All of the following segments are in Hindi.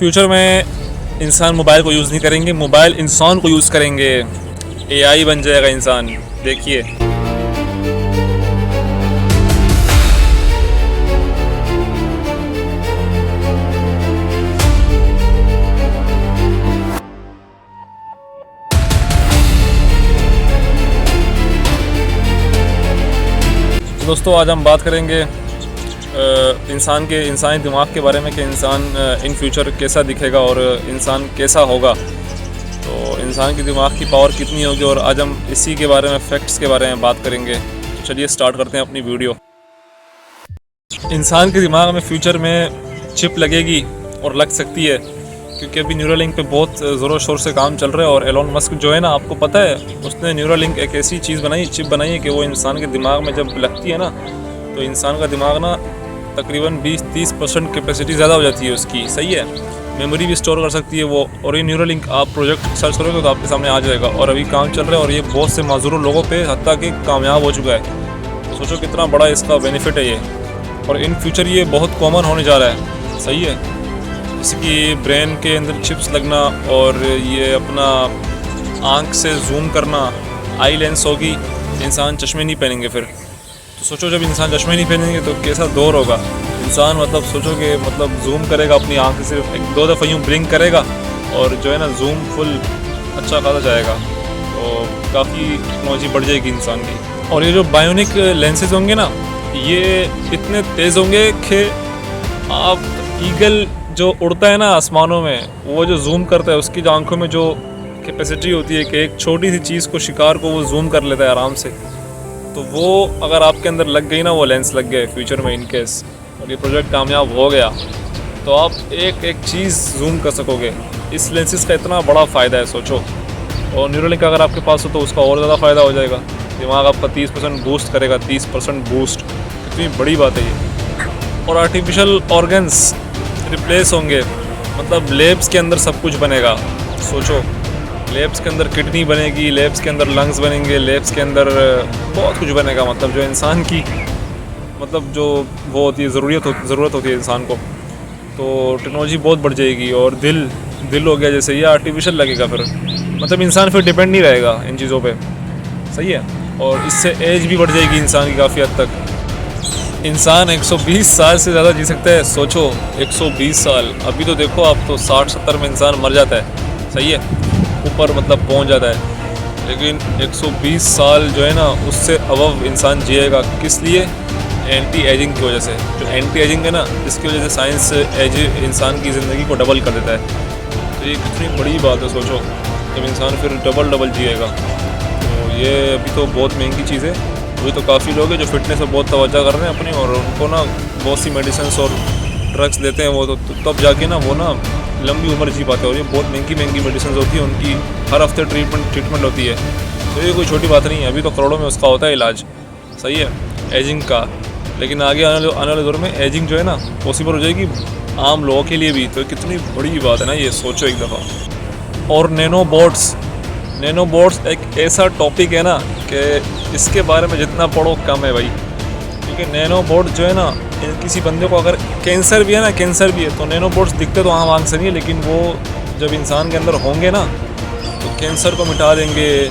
फ्यूचर में इंसान मोबाइल को यूज़ नहीं करेंगे, मोबाइल इंसान को यूज़ करेंगे। एआई बन जाएगा इंसान, देखिए। तो दोस्तों, आज हम बात करेंगे इंसानी दिमाग के बारे में कि इंसान इन फ्यूचर कैसा दिखेगा और इंसान कैसा होगा। तो इंसान की दिमाग की पावर कितनी होगी, और आज हम इसी के बारे में, फैक्ट्स के बारे में बात करेंगे। तो चलिए स्टार्ट करते हैं अपनी वीडियो। इंसान के दिमाग में फ्यूचर में चिप लगेगी और लग सकती है, क्योंकि अभी न्यूरोलिंक पे बहुत ज़ोरों शोर से काम चल रहा है। और एलोन मस्क जो है ना, आपको पता है, उसने न्यूरोलिंक एक ऐसी चीज़ बनाई, चिप बनाई है कि वो इंसान के दिमाग में जब लगती है ना, तो इंसान का दिमाग ना तकरीबन 20-30% कैपेसिटी ज़्यादा हो जाती है उसकी। सही है, मेमोरी भी स्टोर कर सकती है वो। और ये न्यूरोलिंक आप प्रोजेक्ट सर्च करोगे तो आपके सामने आ जाएगा, और अभी काम चल रहा है, और ये बहुत से माजूरों लोगों पे हत्ता कि कामयाब हो चुका है। तो सोचो कितना बड़ा इसका बेनिफिट है ये, और इन फ्यूचर ये बहुत कॉमन होने जा रहा है। सही है, जैसे कि ब्रेन के अंदर चिप्स लगना, और ये अपना आँख से जूम करना, आई लेंस होगी, इंसान चश्मे नहीं पहनेंगे फिर। तो सोचो जब इंसान चश्मे नहीं पहनेंगे तो कैसा दौर होगा। इंसान मतलब सोचो कि मतलब जूम करेगा अपनी आँख से, सिर्फ 1-2 दफ़ा यूँ ब्लिंक करेगा और जो है ना जूम फुल अच्छा खासा जाएगा। तो काफ़ी टेक्नोलॉजी बढ़ जाएगी इंसान की। और ये जो बायोनिक लेंसेज होंगे ना, ये इतने तेज़ होंगे कि आप ईगल जो उड़ता है ना आसमानों में, वो जो जूम करता है, उसकी जो आँखों में जो कैपेसिटी होती है कि एक छोटी सी चीज़ को, शिकार को, वो जूम कर लेता है आराम से। तो वो अगर आपके अंदर लग गई ना, वो लेंस लग गए फ्यूचर में इन केस, और ये प्रोजेक्ट कामयाब हो गया, तो आप एक एक चीज़ जूम कर सकोगे। इस लेंसेज का इतना बड़ा फ़ायदा है, सोचो। और न्यूरोलिंक अगर आपके पास हो तो उसका और ज़्यादा फ़ायदा हो जाएगा। दिमाग आपका 30% बूस्ट करेगा, 30% बूस्ट। कितनी बड़ी बात है ये। और आर्टिफिशियल ऑर्गन्स रिप्लेस होंगे, मतलब लेब्स के अंदर सब कुछ बनेगा। सोचो, लेब्स के अंदर किडनी बनेगी, लेब्स के अंदर लंग्स बनेंगे, लेब्स के अंदर बहुत कुछ बनेगा। मतलब जो इंसान की, मतलब जो वो होती है, ज़रूरत होती है इंसान को। तो टेक्नोलॉजी बहुत बढ़ जाएगी। और दिल हो गया जैसे, ये आर्टिफिशियल लगेगा फिर। मतलब इंसान फिर डिपेंड नहीं रहेगा इन चीज़ों पे। सही है। और इससे एज भी बढ़ जाएगी इंसान की काफ़ी हद तक। इंसान 120 साल से ज़्यादा जी सकता है। सोचो 120 साल। अभी तो देखो आप, तो 60-70 में इंसान मर जाता है। सही है, ऊपर मतलब पहुंच जाता है। लेकिन 120 साल जो है ना, उससे अबव इंसान जिएगा। किस लिए? एंटी एजिंग की वजह से। जो एंटी एजिंग है ना, इसकी वजह से साइंस एज इंसान की ज़िंदगी को डबल कर देता है। तो ये कितनी बड़ी बात है। सोचो जब इंसान फिर डबल जिएगा। तो ये अभी तो बहुत महंगी चीज़ है। अभी तो काफ़ी लोग हैं जो फिटनेस पर बहुत तवज्जो कर रहे हैं अपनी, और उनको ना बहुत सी मेडिसिन और ड्रग्स लेते हैं वो, तो तब जाके ना वो ना लंबी उम्र जी पाते हैं। और ये बहुत महंगी मेडिसिन होती है उनकी, हर हफ्ते ट्रीटमेंट होती है। तो ये कोई छोटी बात नहीं है। अभी तो करोड़ों में उसका होता है इलाज। सही है, एजिंग का। लेकिन आगे आने वाले दौर में एजिंग जो है ना, पॉसिबल हो जाएगी आम लोगों के लिए भी। तो कितनी बड़ी बात है ना ये, सोचो एक दफ़ा। और नैनोबॉट्स एक ऐसा टॉपिक है ना कि इसके बारे में जितना पढ़ो कम है भाई। क्योंकि नैनोबॉट जो है ना, किसी बंदे को अगर कैंसर भी है तो नैनोबॉट्स दिखते तो आम आँख से नहीं है, लेकिन वो जब इंसान के अंदर होंगे ना, तो कैंसर को मिटा देंगे।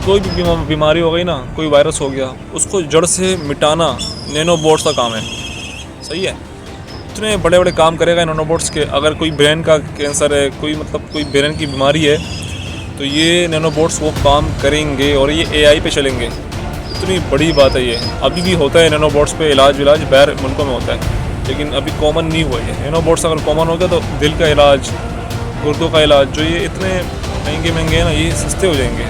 कोई भी बीमारी हो गई ना, कोई वायरस हो गया, उसको जड़ से मिटाना नैनोबॉट्स का काम है। सही है, इतने बड़े बड़े काम करेगा नैनोबॉट्स के। अगर कोई ब्रेन का कैंसर है, कोई ब्रेन की बीमारी है, तो ये नैनोबॉट्स वो काम करेंगे, और ये एआई पे चलेंगे। इतनी बड़ी बात है ये। अभी भी होता है नैनोबॉट्स पे इलाज बाहर मुल्कों में होता है, लेकिन अभी कॉमन नहीं हुआ है। नैनोबॉट्स अगर कॉमन हो गया तो दिल का इलाज, गुर्दों का इलाज, जो ये इतने महंगे हैं ना, ये सस्ते हो जाएंगे।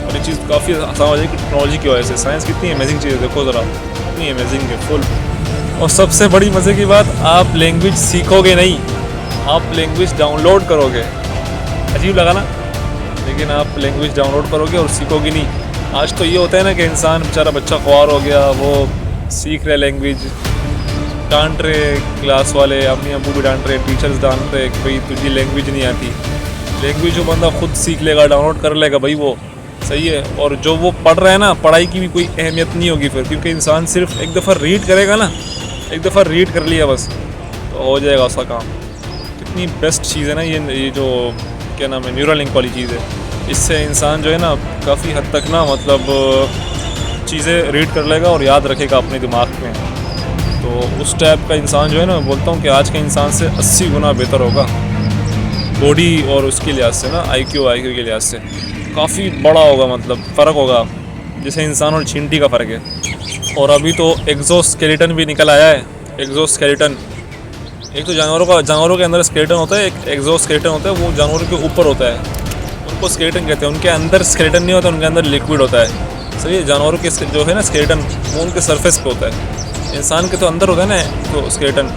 और ये चीज़ काफ़ी आसान हो जाएगी टेक्नोलॉजी की वजह से। साइंस कितनी अमेजिंग चीज़ है, देखो ज़रा, कितनी अमेजिंग है फुल। और सबसे बड़ी मज़े की बात, आप लैंग्वेज सीखोगे नहीं, आप लैंग्वेज डाउनलोड करोगे। अजीब लगा ना? लेकिन आप लैंग्वेज डाउनलोड करोगे और सीखोगे नहीं। आज तो ये होता है ना कि इंसान बेचारा, बच्चा ख्वार हो गया, वो सीख रहे लैंग्वेज, डांट रहे क्लास वाले, अम्मी अबू भी डांट रहे, टीचर्स डांट रहे कि भाई तुझे लैंग्वेज नहीं आती। लैंग्वेज जो बंदा खुद सीख लेगा, डाउनलोड कर लेगा भाई, वो सही है। और जो वो पढ़ रहा है ना, पढ़ाई की भी कोई अहमियत नहीं होगी फिर, क्योंकि इंसान सिर्फ एक दफ़ा रीड करेगा ना, एक दफ़ा रीड कर लिया बस, तो हो जाएगा उसका काम। इतनी बेस्ट चीज़ है ना ये जो क्या नाम है न्यूरल लिंक वाली चीज़ है। इससे इंसान जो है ना काफ़ी हद तक ना मतलब चीज़ें रीड कर लेगा और याद रखेगा अपने दिमाग में। तो उस टाइप का इंसान जो है ना, बोलता हूँ कि आज के इंसान से 80 गुना बेहतर होगा बॉडी और उसके लिहाज से ना, आईक्यू के लिहाज से काफ़ी बड़ा होगा, मतलब फ़र्क होगा जैसे इंसान और चींटी का फ़र्क है। और अभी तो एक्सोस्केलेटन भी निकल आया है। एक्सोस्केलेटन, एक तो जानवरों के अंदर स्केलेटन होता है, एक एक्सोस्केलेटन होता है, वो जानवरों के ऊपर होता है, उनको स्केलेटन कहते हैं। उनके अंदर स्केलेटन नहीं होता, उनके अंदर लिक्विड होता है। सही है, जानवरों के जो है ना स्केलेटन वो उनके सरफेस पे होता है, इंसान के तो अंदर होता है ना तो स्केलेटन।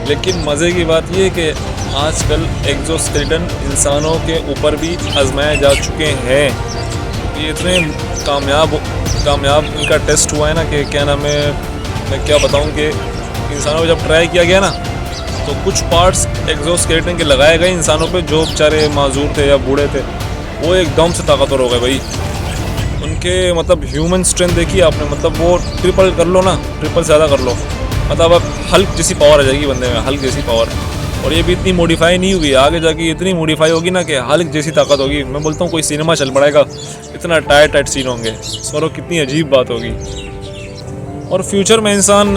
लेकिन मज़े की बात ये है कि आजकल एक्सोस्केलेटन इंसानों के ऊपर भी आजमाए जा चुके हैं। ये इतने कामयाब इनका टेस्ट हुआ है ना कि क्या नाम है, मैं क्या बताऊं कि इंसानों को जब ट्राई किया गया ना तो कुछ पार्ट्स एक्सोस्केलेटन के लगाए गए इंसानों पे जो बेचारे माजूर थे या बूढ़े थे, वो एकदम से ताकतवर हो गए भाई। उनके मतलब ह्यूमन स्ट्रेंथ देखिए आपने, मतलब वो ट्रिपल कर लो ना, ट्रिपल ज़्यादा कर लो, मतलब अब हल्क जैसी पावर आ जाएगी बंदे में, हल्क जैसी पावर। और ये भी इतनी मॉडिफाई नहीं हुई, आगे जाके इतनी मॉडिफाई होगी ना कि हल्क जैसी ताकत होगी। मैं बोलता हूँ कोई सिनेमा चल पड़ेगा, इतना टाइट सीन होंगे, सोचो कितनी अजीब बात होगी। और फ्यूचर में इंसान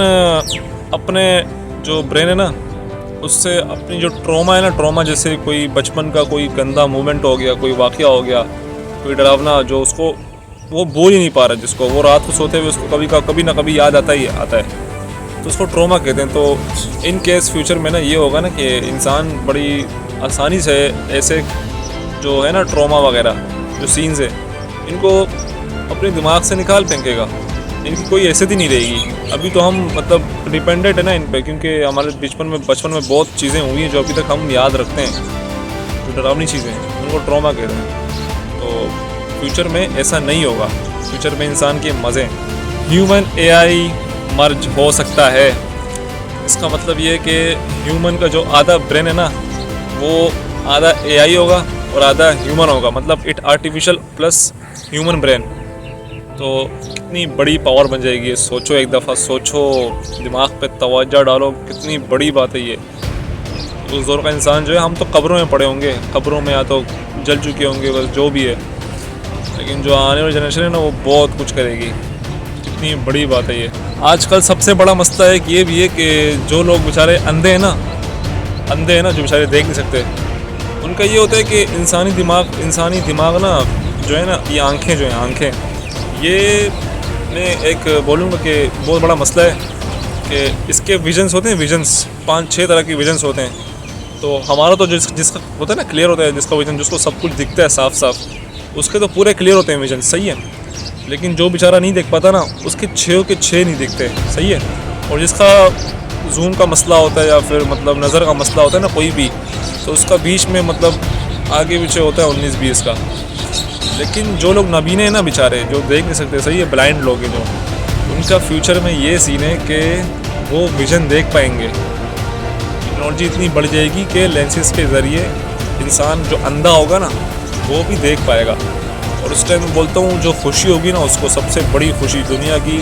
अपने जो ब्रेन है ना उससे अपनी जो ट्रॉमा है ना, ट्रॉमा जैसे कोई बचपन का कोई गंदा मोमेंट हो गया, कोई वाक़या हो गया, कोई डरावना जो उसको वो भूल ही नहीं पा रहा, जिसको वो रात को सोते हुए उसको कभी ना कभी याद आता है, तो उसको ट्रॉमा कहते हैं। तो इन केस फ्यूचर में ना ये होगा ना कि इंसान बड़ी आसानी से ऐसे जो है ना ट्रॉमा वगैरह जो सीन्स है इनको अपने दिमाग से निकाल फेंकेगा, इनकी कोई हैसियत ही नहीं रहेगी। अभी तो हम मतलब डिपेंडेंट है ना इन पे, क्योंकि हमारे बचपन में बहुत चीज़ें हुई हैं जो अभी तक हम याद रखते हैं, जो डरावनी चीज़ें उनको ट्रॉमा कहते हैं। तो फ्यूचर में ऐसा नहीं होगा, फ्यूचर में इंसान के मज़े। ह्यूमन एआई मर्ज हो सकता है, इसका मतलब ये है कि ह्यूमन का जो आधा ब्रेन है ना वो आधा एआई होगा और आधा ह्यूमन होगा, मतलब it artificial plus human brain. तो कितनी बड़ी पावर बन जाएगी ये, सोचो एक दफ़ा, सोचो, दिमाग पे तवज्जो डालो, कितनी बड़ी बात है ये। उस दौर का इंसान जो है, हम तो कब्रों में पड़े होंगे, कब्रों में या तो जल चुके होंगे, बस जो भी है, लेकिन जो आने वाली जनरेशन है ना वो बहुत कुछ करेगी। कितनी बड़ी बात है ये। आजकल सबसे बड़ा मसला एक ये भी है कि जो लोग बेचारे अंधे हैं ना, जो बेचारे देख नहीं सकते, उनका ये होता है कि इंसानी दिमाग ना जो है ना, ये आंखें जो हैं, आंखें ये मैं एक बोलूँगा कि बहुत बड़ा मसला है कि इसके विजन्स होते हैं, विजन्स 5-6 तरह के विजन्स होते हैं। तो हमारा तो जिसका होता है ना क्लियर होता है, जिसका विजन, जिसको सब कुछ दिखता है साफ साफ, उसके तो पूरे क्लियर होते हैं विजन, सही है। लेकिन जो बेचारा नहीं देख पाता ना, उसके 6 के 6 नहीं दिखते, सही है। और जिसका जूम का मसला होता है या फिर मतलब नज़र का मसला होता है ना कोई भी, तो उसका बीच में मतलब आगे पीछे होता है 19-20 का। लेकिन जो लोग नाबीने हैं ना बेचारे, जो देख नहीं सकते, सही है, ब्लाइंड लोग हैं जो, उनका फ्यूचर में ये सीन है कि वो विज़न देख पाएंगे। टेक्नोलॉजी इतनी बढ़ जाएगी कि लेंसेज के ज़रिए इंसान जो अंधा होगा ना वो भी देख पाएगा। और उस टाइम में बोलता हूँ जो खुशी होगी ना उसको, सबसे बड़ी खुशी, दुनिया की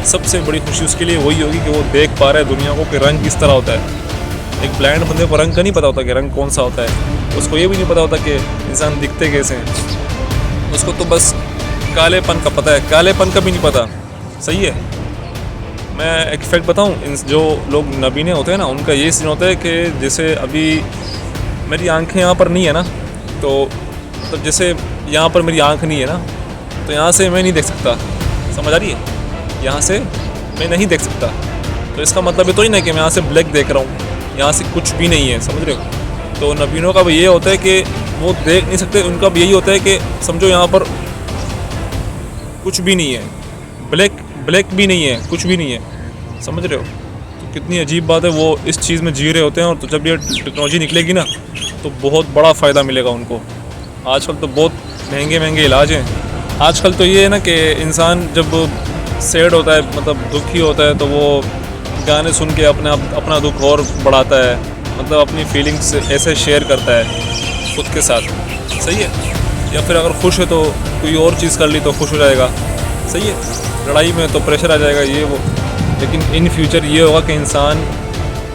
सबसे बड़ी खुशी उसके लिए वही होगी कि वो देख पा रहा है दुनिया को कि रंग किस तरह होता है। एक ब्लाइंड बंदे को रंग का नहीं पता होता कि रंग कौन सा होता है, उसको ये भी नहीं पता होता कि इंसान दिखते कैसे हैं, उसको तो बस कालेपन का पता है, कालेपन का भी नहीं पता, सही है। मैं एक फैक्ट बताऊँ, इन जो लोग नबीने होते हैं ना उनका ये सीन होता है कि जैसे अभी मेरी आंखें यहाँ पर नहीं है ना, तो मतलब जैसे यहाँ पर मेरी आंख नहीं है ना, तो यहाँ से मैं नहीं देख सकता, समझ आ रही है, यहाँ से मैं नहीं देख सकता। तो इसका मतलब ये तो ही नहीं कि मैं यहाँ से ब्लैक देख रहा हूँ, यहाँ से कुछ भी नहीं है, समझ रहे हो। तो नबीनों का भी ये होता है कि वो देख नहीं सकते, उनका भी यही होता है कि समझो यहाँ पर कुछ भी नहीं है, ब्लैक भी नहीं है, कुछ भी नहीं है, समझ रहे हो। तो कितनी अजीब बात है, वो इस चीज़ में जी रहे होते हैं। और तो जब ये टेक्नोलॉजी निकलेगी ना तो बहुत बड़ा फ़ायदा मिलेगा उनको। आजकल तो बहुत महंगे इलाज हैं। आजकल तो ये है ना कि इंसान जब सैड होता है, मतलब दुखी होता है, तो वो गाने सुन के अपना दुख और बढ़ाता है, मतलब अपनी फीलिंग्स ऐसे शेयर करता है खुद के साथ, सही है। या फिर अगर खुश है तो कोई और चीज़ कर ली तो खुश हो जाएगा, सही है। लड़ाई में तो प्रेशर आ जाएगा, ये वो। लेकिन इन फ्यूचर ये होगा कि इंसान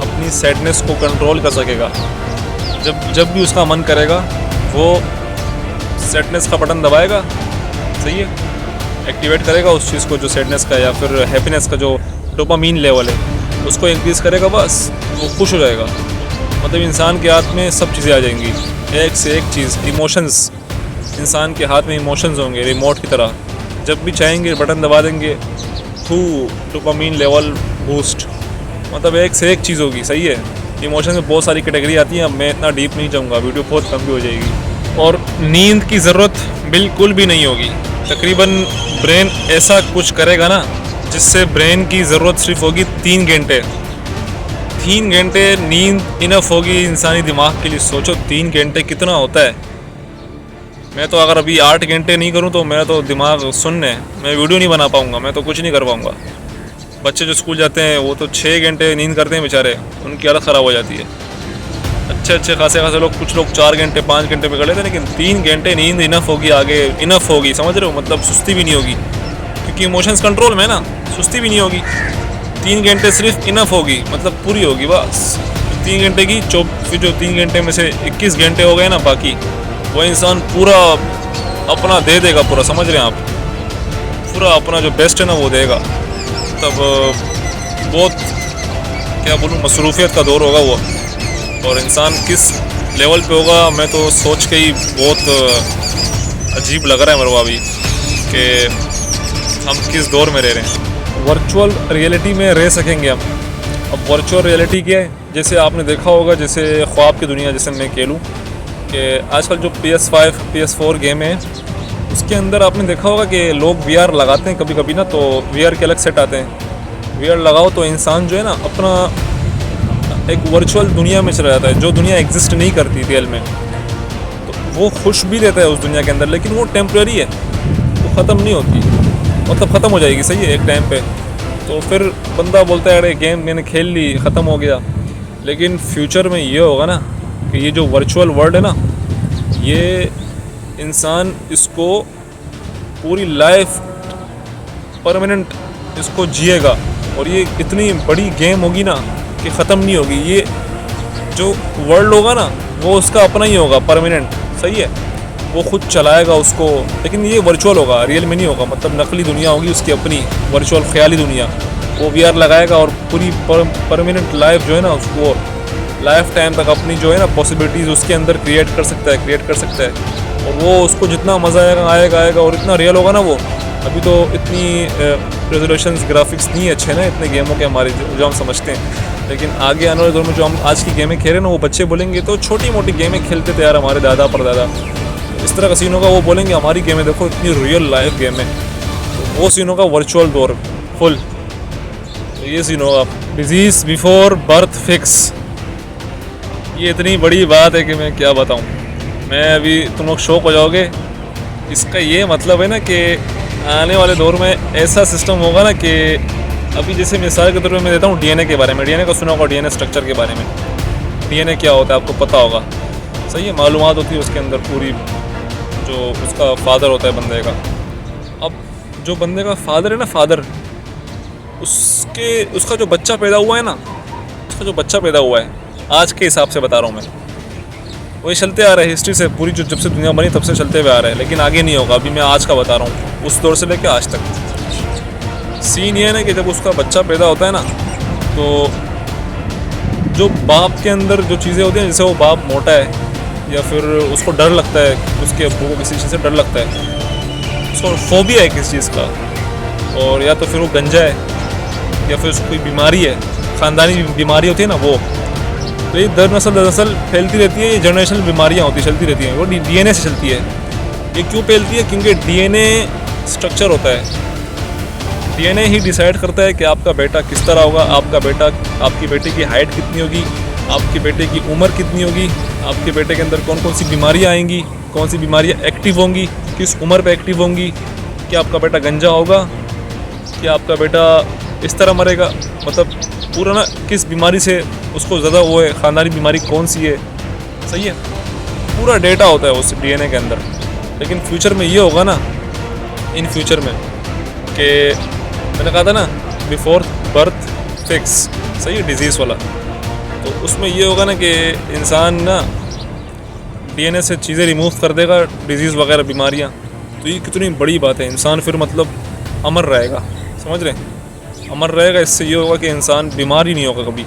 अपनी सैडनेस को कंट्रोल कर सकेगा, जब भी उसका मन करेगा वो सैडनेस का बटन दबाएगा, सही है, एक्टिवेट करेगा उस चीज़ को जो सैडनेस का या फिर हैप्पीनेस का जो डोपामीन लेवल है उसको इंक्रीज़ करेगा, बस वो खुश हो जाएगा। मतलब इंसान के हाथ में सब चीज़ें आ जाएंगी, एक से एक चीज़। इमोशंस, इंसान के हाथ में इमोशंस होंगे रिमोट की तरह, जब भी चाहेंगे बटन दबा देंगे, डोपामीन लेवल बूस्ट। मतलब एक से एक चीज़ होगी, सही है। इमोशन में बहुत सारी कैटेगरी आती है, अब मैं इतना डीप नहीं जाऊँगा, वीडियो बहुत लंबी हो जाएगी। और नींद की ज़रूरत बिल्कुल भी नहीं होगी। तकरीबन ब्रेन ऐसा कुछ करेगा ना जिससे ब्रेन की ज़रूरत सिर्फ होगी 3 घंटे। 3 घंटे नींद इनफ होगी इंसानी दिमाग के लिए। सोचो 3 घंटे कितना होता है। मैं तो अगर अभी 8 घंटे नहीं करूँ तो मेरा तो दिमाग सुनने, मैं वीडियो नहीं बना पाऊँगा, मैं तो कुछ नहीं कर पाऊँगा। बच्चे जो स्कूल जाते हैं वो तो 6 घंटे नींद करते हैं बेचारे, उनकी हालत ख़राब हो जाती है। अच्छे खासे लोग, कुछ लोग 4 घंटे 5 घंटे में कर लेते हैं, लेकिन 3 घंटे नींद इनफ होगी, आगे इनफ होगी, समझ रहे हो। मतलब सुस्ती भी नहीं होगी क्योंकि इमोशंस कंट्रोल में ना, सुस्ती भी नहीं होगी। 3 घंटे सिर्फ इनफ होगी, मतलब पूरी होगी बस। 3 घंटे की फिर जो 3 घंटे में से 21 घंटे हो गए ना बाकी, वो इंसान पूरा अपना दे देगा, पूरा, समझ रहे हैं आप, पूरा अपना जो बेस्ट है ना वो देगा। तब बहुत, क्या बोलूँ, मसरूफियत का दौर होगा वो। और इंसान किस लेवल पे होगा मैं तो सोच के ही बहुत अजीब लग रहा है मेरे को अभी कि हम किस दौर में रह रहे हैं। वर्चुअल रियलिटी में रह सकेंगे हम। अब वर्चुअल रियलिटी क्या है, जैसे आपने देखा होगा, जैसे ख्वाब की दुनिया, जैसे मैं कह लूँ कि आजकल जो PS5 PS4 गेम है उसके अंदर आपने देखा होगा कि लोग VR लगाते हैं कभी कभी ना, तो VR के अलग सेट आते हैं। VR लगाओ तो इंसान जो है ना अपना एक वर्चुअल दुनिया में चला जाता है, जो दुनिया एग्जिस्ट नहीं करती रियल में। तो वो खुश भी रहता है उस दुनिया के अंदर, लेकिन वो टेम्प्रेरी है, वो ख़त्म नहीं होती, मतलब ख़त्म हो जाएगी, सही है, एक टाइम पे। तो फिर बंदा बोलता है अरे गेम मैंने खेल ली, ख़त्म हो गया। लेकिन फ्यूचर में ये होगा ना कि ये जो वर्चुअल वर्ल्ड है ना, ये इंसान इसको पूरी लाइफ परमानेंट इसको जिएगा। और ये इतनी बड़ी गेम होगी ना कि ख़त्म नहीं होगी। ये जो वर्ल्ड होगा ना वो उसका अपना ही होगा, परमानेंट, सही है। वो खुद चलाएगा उसको, लेकिन ये वर्चुअल होगा, रियल में नहीं होगा। मतलब नकली दुनिया होगी उसकी अपनी, वर्चुअल ख्याली दुनिया। वो VR लगाएगा और पूरी परमानेंट लाइफ जो है ना उसको लाइफ टाइम तक अपनी जो है ना पॉसिबिलिटीज़ उसके अंदर क्रिएट कर सकता है। और वो उसको जितना मज़ा आएगा और इतना रियल होगा ना वो। अभी तो इतनी रेजोल्यूशंस, ग्राफिक्स नहीं अच्छे ना इतने गेमों के हमारे, जो हम समझते हैं। लेकिन आगे आने वाले दौर में जो हम आज की गेमें खेल रहे हैं ना, वो बच्चे बोलेंगे तो छोटी मोटी गेमें खेलते थे यार हमारे दादा परदादा, इस तरह का सीन होगा। वो बोलेंगे हमारी गेमें देखो इतनी रियल लाइफ गेम है। तो वो सीन होगा वर्चुअल दौर फुल। तो ये सीन होगा, डिजीज़ बिफोर बर्थ फिक्स। ये इतनी बड़ी बात है कि मैं क्या बताऊँ। मैं अभी, तुम लोग शौक हो जाओगे। इसका ये मतलब है ना कि आने वाले दौर में ऐसा सिस्टम होगा ना कि अभी जैसे मिसाल के तौर पे मैं देता हूँ DNA के बारे में। DNA का सुना होगा, DNA स्ट्रक्चर के बारे में। DNA क्या होता है आपको पता होगा, सही है। मालूमात होती है उसके अंदर पूरी, जो उसका फादर होता है बंदे का। अब जो बंदे का फादर है ना, फादर, उसका जो बच्चा पैदा हुआ है ना, उसका जो बच्चा पैदा हुआ है, आज के हिसाब से बता रहा हूँ मैं, वही चलते आ रहे हैं हिस्ट्री से, पूरी जो जब से दुनिया बनी तब से चलते हुए आ रहे हैं। लेकिन आगे नहीं होगा, अभी मैं आज का बता रहा हूँ, उस दौर से लेकर आज तक। सीन ये है ना कि जब उसका बच्चा पैदा होता है ना, तो जो बाप के अंदर जो चीज़ें होती हैं, जैसे वो बाप मोटा है या फिर उसको डर लगता है, उसके अब्बू को किसी चीज़ से डर लगता है, उसको फोबिया है किसी चीज़ का, और या तो फिर वो गंजा है या फिर उसको कोई बीमारी है, ख़ानदानी बीमारी होती है ना वो। तो ये दर नस्ल फैलती रहती है, ये जनरेशनल बीमारियाँ होती चलती रहती हैं, वो DNA से चलती है। ये क्यों फैलती है? क्योंकि DNA स्ट्रक्चर होता है। DNA ही डिसाइड करता है कि आपका बेटा किस तरह होगा, आपकी बेटे की हाइट कितनी होगी, आपके बेटे की उम्र कितनी होगी, आपके बेटे के अंदर कौन कौन सी बीमारियाँ आएंगी, कौन सी बीमारियाँ एक्टिव होंगी, किस उम्र पे एक्टिव होंगी, क्या आपका बेटा गंजा होगा, क्या आपका बेटा इस तरह मरेगा, मतलब पूरा ना किस बीमारी से उसको ज़्यादा वो है, ख़ानदानी बीमारी कौन सी है, सही है। पूरा डेटा होता है उस DNA के अंदर। लेकिन फ्यूचर में ये होगा ना, इन फ्यूचर में, कि मैंने कहा था ना बिफोर बर्थ फिक्स, सही है, डिजीज़ वाला। तो उसमें ये होगा ना कि इंसान ना डीएनए से चीज़ें रिमूव कर देगा, डिजीज़ वगैरह बीमारियाँ, तो ये कितनी बड़ी बात है। इंसान फिर मतलब अमर रहेगा, समझ रहे हैं, अमर रहेगा। इससे ये होगा कि इंसान बीमार ही नहीं होगा कभी,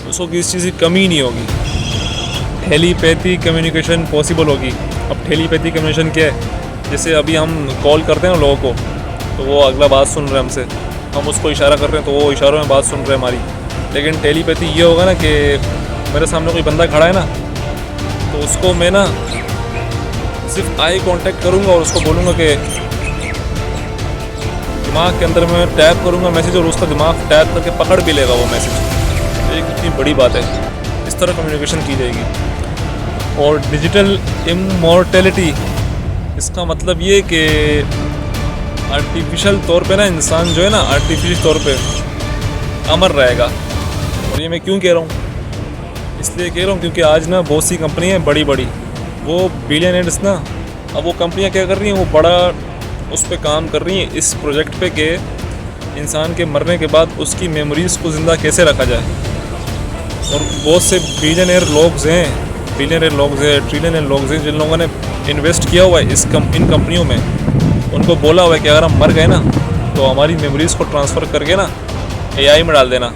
उसको किसी चीज़ की कमी नहीं होगी। टेलीपैथी कम्युनिकेशन पॉसिबल होगी। अब टेलीपैथी कम्युनिकेशन क्या है, जैसे अभी हम कॉल करते हैं ना लोगों को, तो वो अगला बात सुन रहे हैं हमसे, हम उसको इशारा कर रहे हैं तो वो इशारों में बात सुन रहे हैं हमारी। लेकिन टेलीपैथी ये होगा ना कि मेरे सामने कोई बंदा खड़ा है ना, तो उसको मैं ना सिर्फ आई कांटेक्ट करूँगा और उसको बोलूँगा कि दिमाग के अंदर मैं टैप करूँगा मैसेज, और उसका दिमाग टैप करके पकड़ भी लेगा वो मैसेज। ये कितनी बड़ी बात है। इस तरह कम्युनिकेशन की जाएगी। और डिजिटल इमॉर्टेलिटी, इसका मतलब ये कि आर्टिफिशियल तौर पे ना इंसान जो है ना, आर्टिफिशियल तौर पे अमर रहेगा। और ये मैं क्यों कह रहा हूँ, इसलिए कह रहा हूँ क्योंकि आज ना बहुत सी कंपनियाँ बड़ी बड़ी, वो बिलियनर्स ना, अब वो कंपनियाँ क्या कर रही हैं, वो बड़ा उस पर काम कर रही हैं इस प्रोजेक्ट पे कि इंसान के मरने के बाद उसकी मेमोरीज़ को ज़िंदा कैसे रखा जाए। और बहुत से बिलियनर लोग हैं, ट्रिलियनर लोग हैं जिन लोगों ने इन्वेस्ट किया हुआ है इन कंपनियों में। उनको बोला हुआ है कि अगर हम मर गए ना, तो हमारी मेमोरीज़ को ट्रांसफ़र करके ना एआई में डाल देना,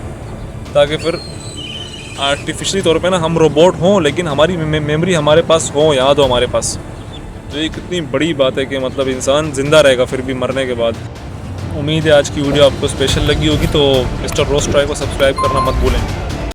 ताकि फिर आर्टिफिशियली तौर पे ना हम रोबोट हों, लेकिन हमारी मेमोरी हमारे पास हो, याद हो हमारे पास। तो ये कितनी बड़ी बात है कि मतलब इंसान ज़िंदा रहेगा फिर भी मरने के बाद। उम्मीद है आज की वीडियो आपको स्पेशल लगी होगी, तो मिस्टर रोस्ट ट्राई को सब्सक्राइब करना मत भूलें।